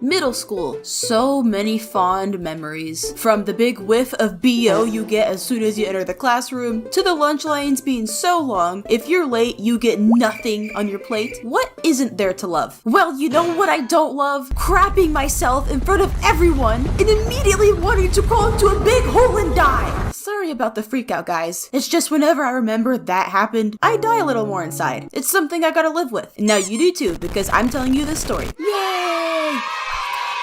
Middle school. So many fond memories. From the big whiff of BO you get as soon as you enter the classroom, to the lunch lines being so long, if you're late, you get nothing on your plate. What isn't there to love? Well, you know what I don't love? Crapping myself in front of everyone and immediately wanting to crawl into a big hole and die. Sorry about the freak out, guys. It's just whenever I remember that happened, I die a little more inside. It's something I gotta live with. And now you do too, because I'm telling you this story. Yay!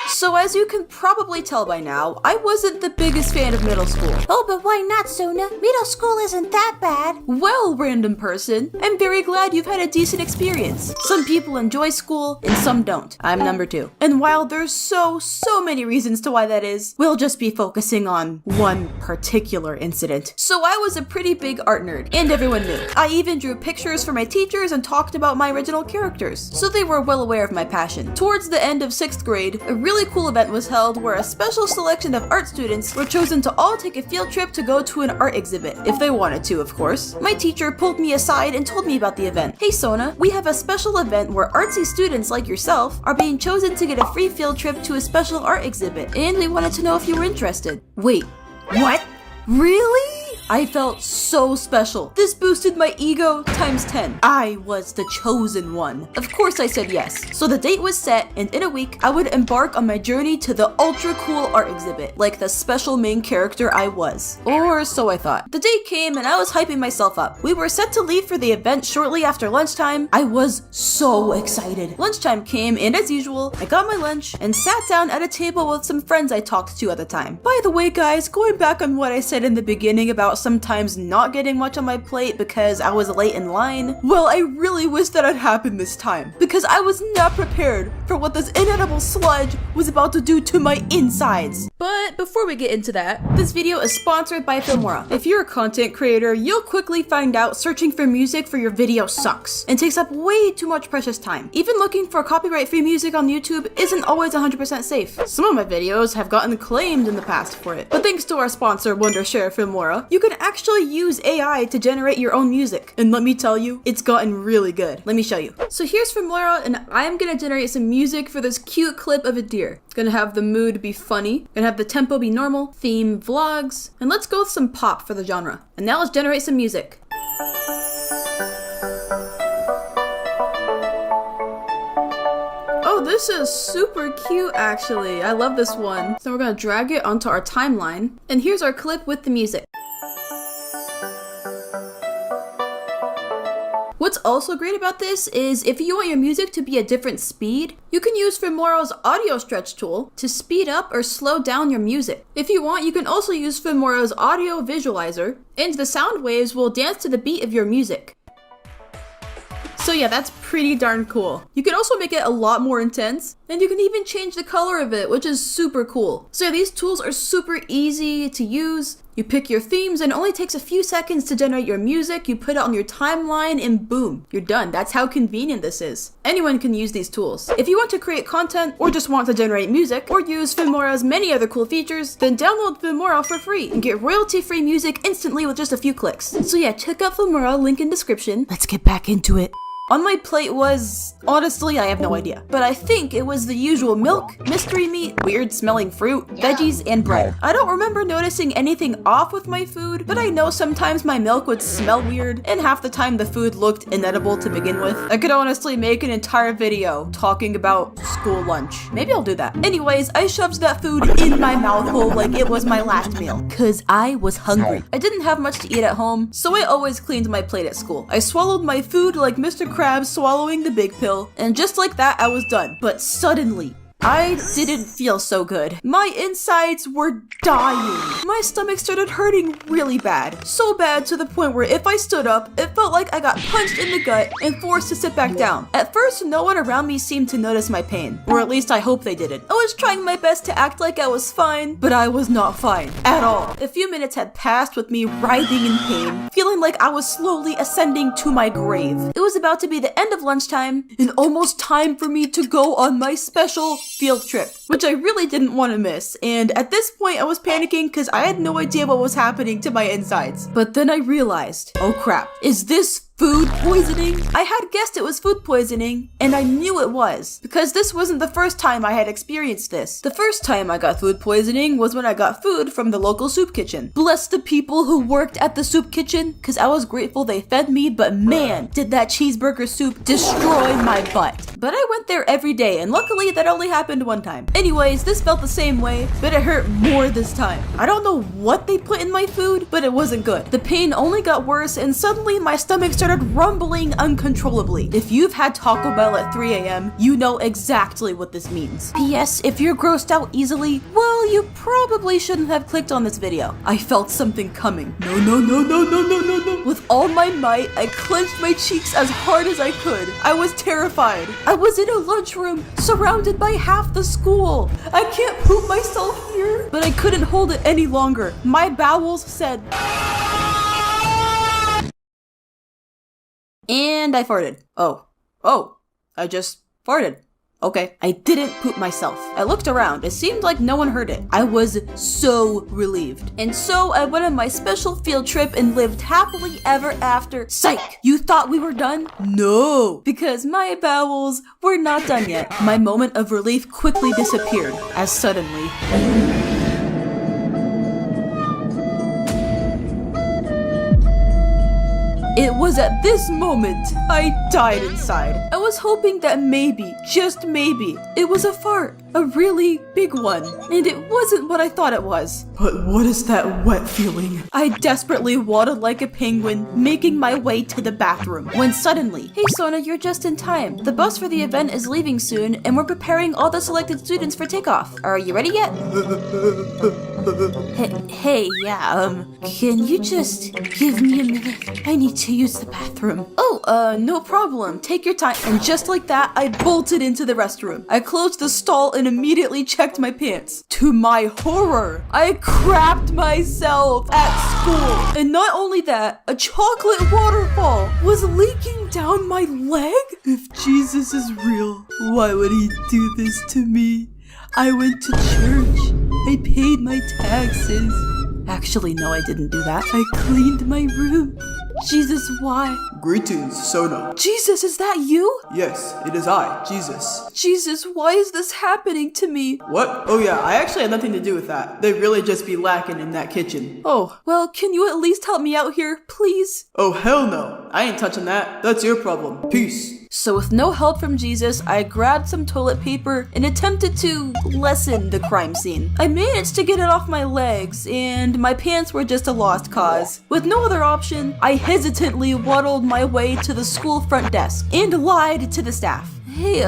So as you can probably tell by now, I wasn't the biggest fan of middle school. Oh, but why not, Sona? Middle school isn't that bad. Well, random person, I'm very glad you've had a decent experience. Some people enjoy school and some don't. I'm number 2. And while there's so many reasons to why that is, we'll just be focusing on one particular incident. So I was a pretty big art nerd, and everyone knew. I even drew pictures for my teachers and talked about my original characters, so they were well aware of my passion. Towards the end of 6th grade, a really cool event was held where a special selection of art students were chosen to all take a field trip to go to an art exhibit, if they wanted to, of course. My teacher pulled me aside and told me about the event. Hey Sona, we have a special event where artsy students like yourself are being chosen to get a free field trip to a special art exhibit, and we wanted to know if you were interested. Wait, what? Really? I felt so special. This boosted my ego times 10. I was the chosen one. Of course I said yes. So the date was set, and in a week, I would embark on my journey to the ultra cool art exhibit, like the special main character I was. Or so I thought. The date came and I was hyping myself up. We were set to leave for the event shortly after lunchtime. I was so excited. Lunchtime came, and as usual, I got my lunch and sat down at a table with some friends I talked to at the time. By the way, guys, going back on what I said in the beginning about sometimes not getting much on my plate because I was late in line, well, I really wish that had happened this time, because I was not prepared for what this inedible sludge was about to do to my insides. But before we get into that, this video is sponsored by Filmora. If you're a content creator, you'll quickly find out searching for music for your video sucks and takes up way too much precious time. Even looking for copyright-free music on YouTube isn't always 100% safe. Some of my videos have gotten claimed in the past for it, but thanks to our sponsor Wondershare Filmora, you can actually use AI to generate your own music. And let me tell you, it's gotten really good. Let me show you. So here's Filmora, and I'm gonna generate some music for this cute clip of a deer. Gonna have the mood be funny, gonna have the tempo be normal, theme vlogs, and let's go with some pop for the genre. And now let's generate some music. Oh, this is super cute actually. I love this one. So we're gonna drag it onto our timeline, and here's our clip with the music. What's also great about this is if you want your music to be a different speed, you can use Filmora's audio stretch tool to speed up or slow down your music. If you want, you can also use Filmora's audio visualizer, and the sound waves will dance to the beat of your music. So yeah, that's pretty darn cool. You can also make it a lot more intense, and you can even change the color of it, which is super cool. So yeah, these tools are super easy to use. You pick your themes and it only takes a few seconds to generate your music, you put it on your timeline and boom, you're done. That's how convenient this is. Anyone can use these tools. If you want to create content or just want to generate music or use Filmora's many other cool features, then download Filmora for free and get royalty-free music instantly with just a few clicks. So yeah, check out Filmora, link in description. Let's get back into it. On my plate was, honestly, I have no idea, but I think it was the usual milk, mystery meat, weird smelling fruit, veggies, and bread. I don't remember noticing anything off with my food, but I know sometimes my milk would smell weird, and half the time the food looked inedible to begin with. I could honestly make an entire video talking about school lunch. Maybe I'll do that. Anyways, I shoved that food in my mouth hole like it was my last meal, cause I was hungry. I didn't have much to eat at home, so I always cleaned my plate at school. I swallowed my food like Mr. Krabs swallowing the big pill, and just like that I was done. But suddenly, I didn't feel so good. My insides were dying. My stomach started hurting really bad. So bad to the point where if I stood up, it felt like I got punched in the gut and forced to sit back down. At first, no one around me seemed to notice my pain. Or at least I hope they didn't. I was trying my best to act like I was fine, but I was not fine at all. A few minutes had passed with me writhing in pain, feeling like I was slowly ascending to my grave. It was about to be the end of lunchtime and almost time for me to go on my special field trip, which I really didn't want to miss, and at this point I was panicking because I had no idea what was happening to my insides. But then I realized, oh crap, is this Food poisoning? I had guessed it was food poisoning, and I knew it was, because this wasn't the first time I had experienced this. The first time I got food poisoning was when I got food from the local soup kitchen. Bless the people who worked at the soup kitchen, because I was grateful they fed me, but man, did that cheeseburger soup destroy my butt. But I went there every day, and luckily that only happened one time. Anyways, this felt the same way, but it hurt more this time. I don't know what they put in my food, but it wasn't good. The pain only got worse, and suddenly my stomach started rumbling uncontrollably. If you've had Taco Bell at 3 a.m., you know exactly what this means. P.S. If you're grossed out easily, well, you probably shouldn't have clicked on this video. I felt something coming. No. With all my might, I clenched my cheeks as hard as I could. I was terrified. I was in a lunchroom, surrounded by half the school. I can't poop myself here. But I couldn't hold it any longer. My bowels said... And I farted. Oh, I just farted. Okay. I didn't poop myself. I looked around. It seemed like no one heard it. I was so relieved. And so I went on my special field trip and lived happily ever after. Psych! You thought we were done? No! Because my bowels were not done yet. My moment of relief quickly disappeared as suddenly... It was at this moment I died inside. I was hoping that maybe, just maybe, it was a fart. A really big one. And it wasn't what I thought it was. But what is that wet feeling? I desperately waddled like a penguin, making my way to the bathroom. When suddenly, hey Sona, you're just in time. The bus for the event is leaving soon, and we're preparing all the selected students for takeoff. Are you ready yet? Hey, can you just give me a minute? I need to use the bathroom. Oh, no problem. Take your time. And just like that, I bolted into the restroom. I closed the stall and immediately checked my pants. To my horror, I crapped myself at school. And not only that, a chocolate waterfall was leaking down my leg. If Jesus is real, why would he do this to me? I went to church. I paid my taxes. Actually, no, I didn't do that. I cleaned my room. Jesus, why? Greetings, Sona. Jesus, is that you? Yes, it is I, Jesus. Jesus, why is this happening to me? What? Oh yeah, I actually had nothing to do with that. They'd really just be lacking in that kitchen. Oh, well, can you at least help me out here, please? Oh hell no. I ain't touching that. That's your problem. Peace. So with no help from Jesus, I grabbed some toilet paper and attempted to lessen the crime scene. I managed to get it off my legs, and my pants were just a lost cause. With no other option, I hesitantly waddled my way to the school front desk and lied to the staff. Hey,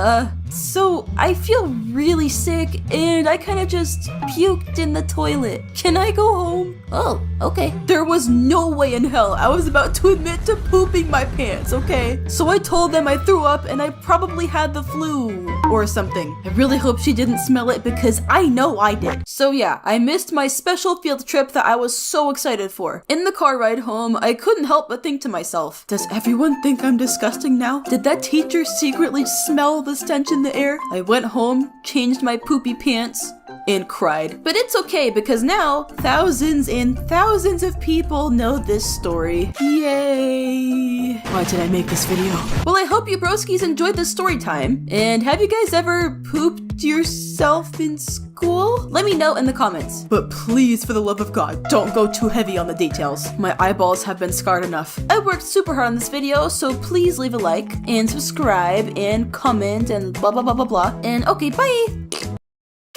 so I feel really sick and I kind of just puked in the toilet. Can I go home? Oh, okay. There was no way in hell I was about to admit to pooping my pants, okay? So I told them I threw up and I probably had the flu or something. I really hope she didn't smell it because I know I did. So yeah, I missed my special field trip that I was so excited for. In the car ride home, I couldn't help but think to myself, does everyone think I'm disgusting now? Did that teacher secretly smell the stench in the air? I went home, changed my poopy pants, and cried. But it's okay because now thousands and thousands of people know this story. Yay! Why did I make this video? Well, I hope you broskies enjoyed this story time. And have you guys ever pooped yourself in school? Let me know in the comments. But please, for the love of God, don't go too heavy on the details. My eyeballs have been scarred enough. I worked super hard on this video, so please leave a like and subscribe and comment and blah blah blah blah blah. And okay, bye!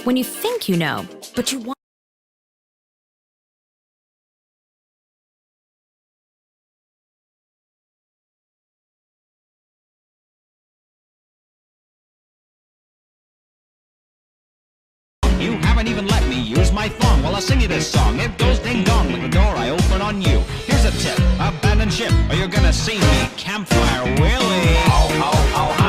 When you think you know, but you want You haven't even let me use my thong while I sing you this song. It goes ding dong like the door I open on you. Here's a tip, abandon ship or you're gonna see me. Campfire Willie. Oh, oh, oh,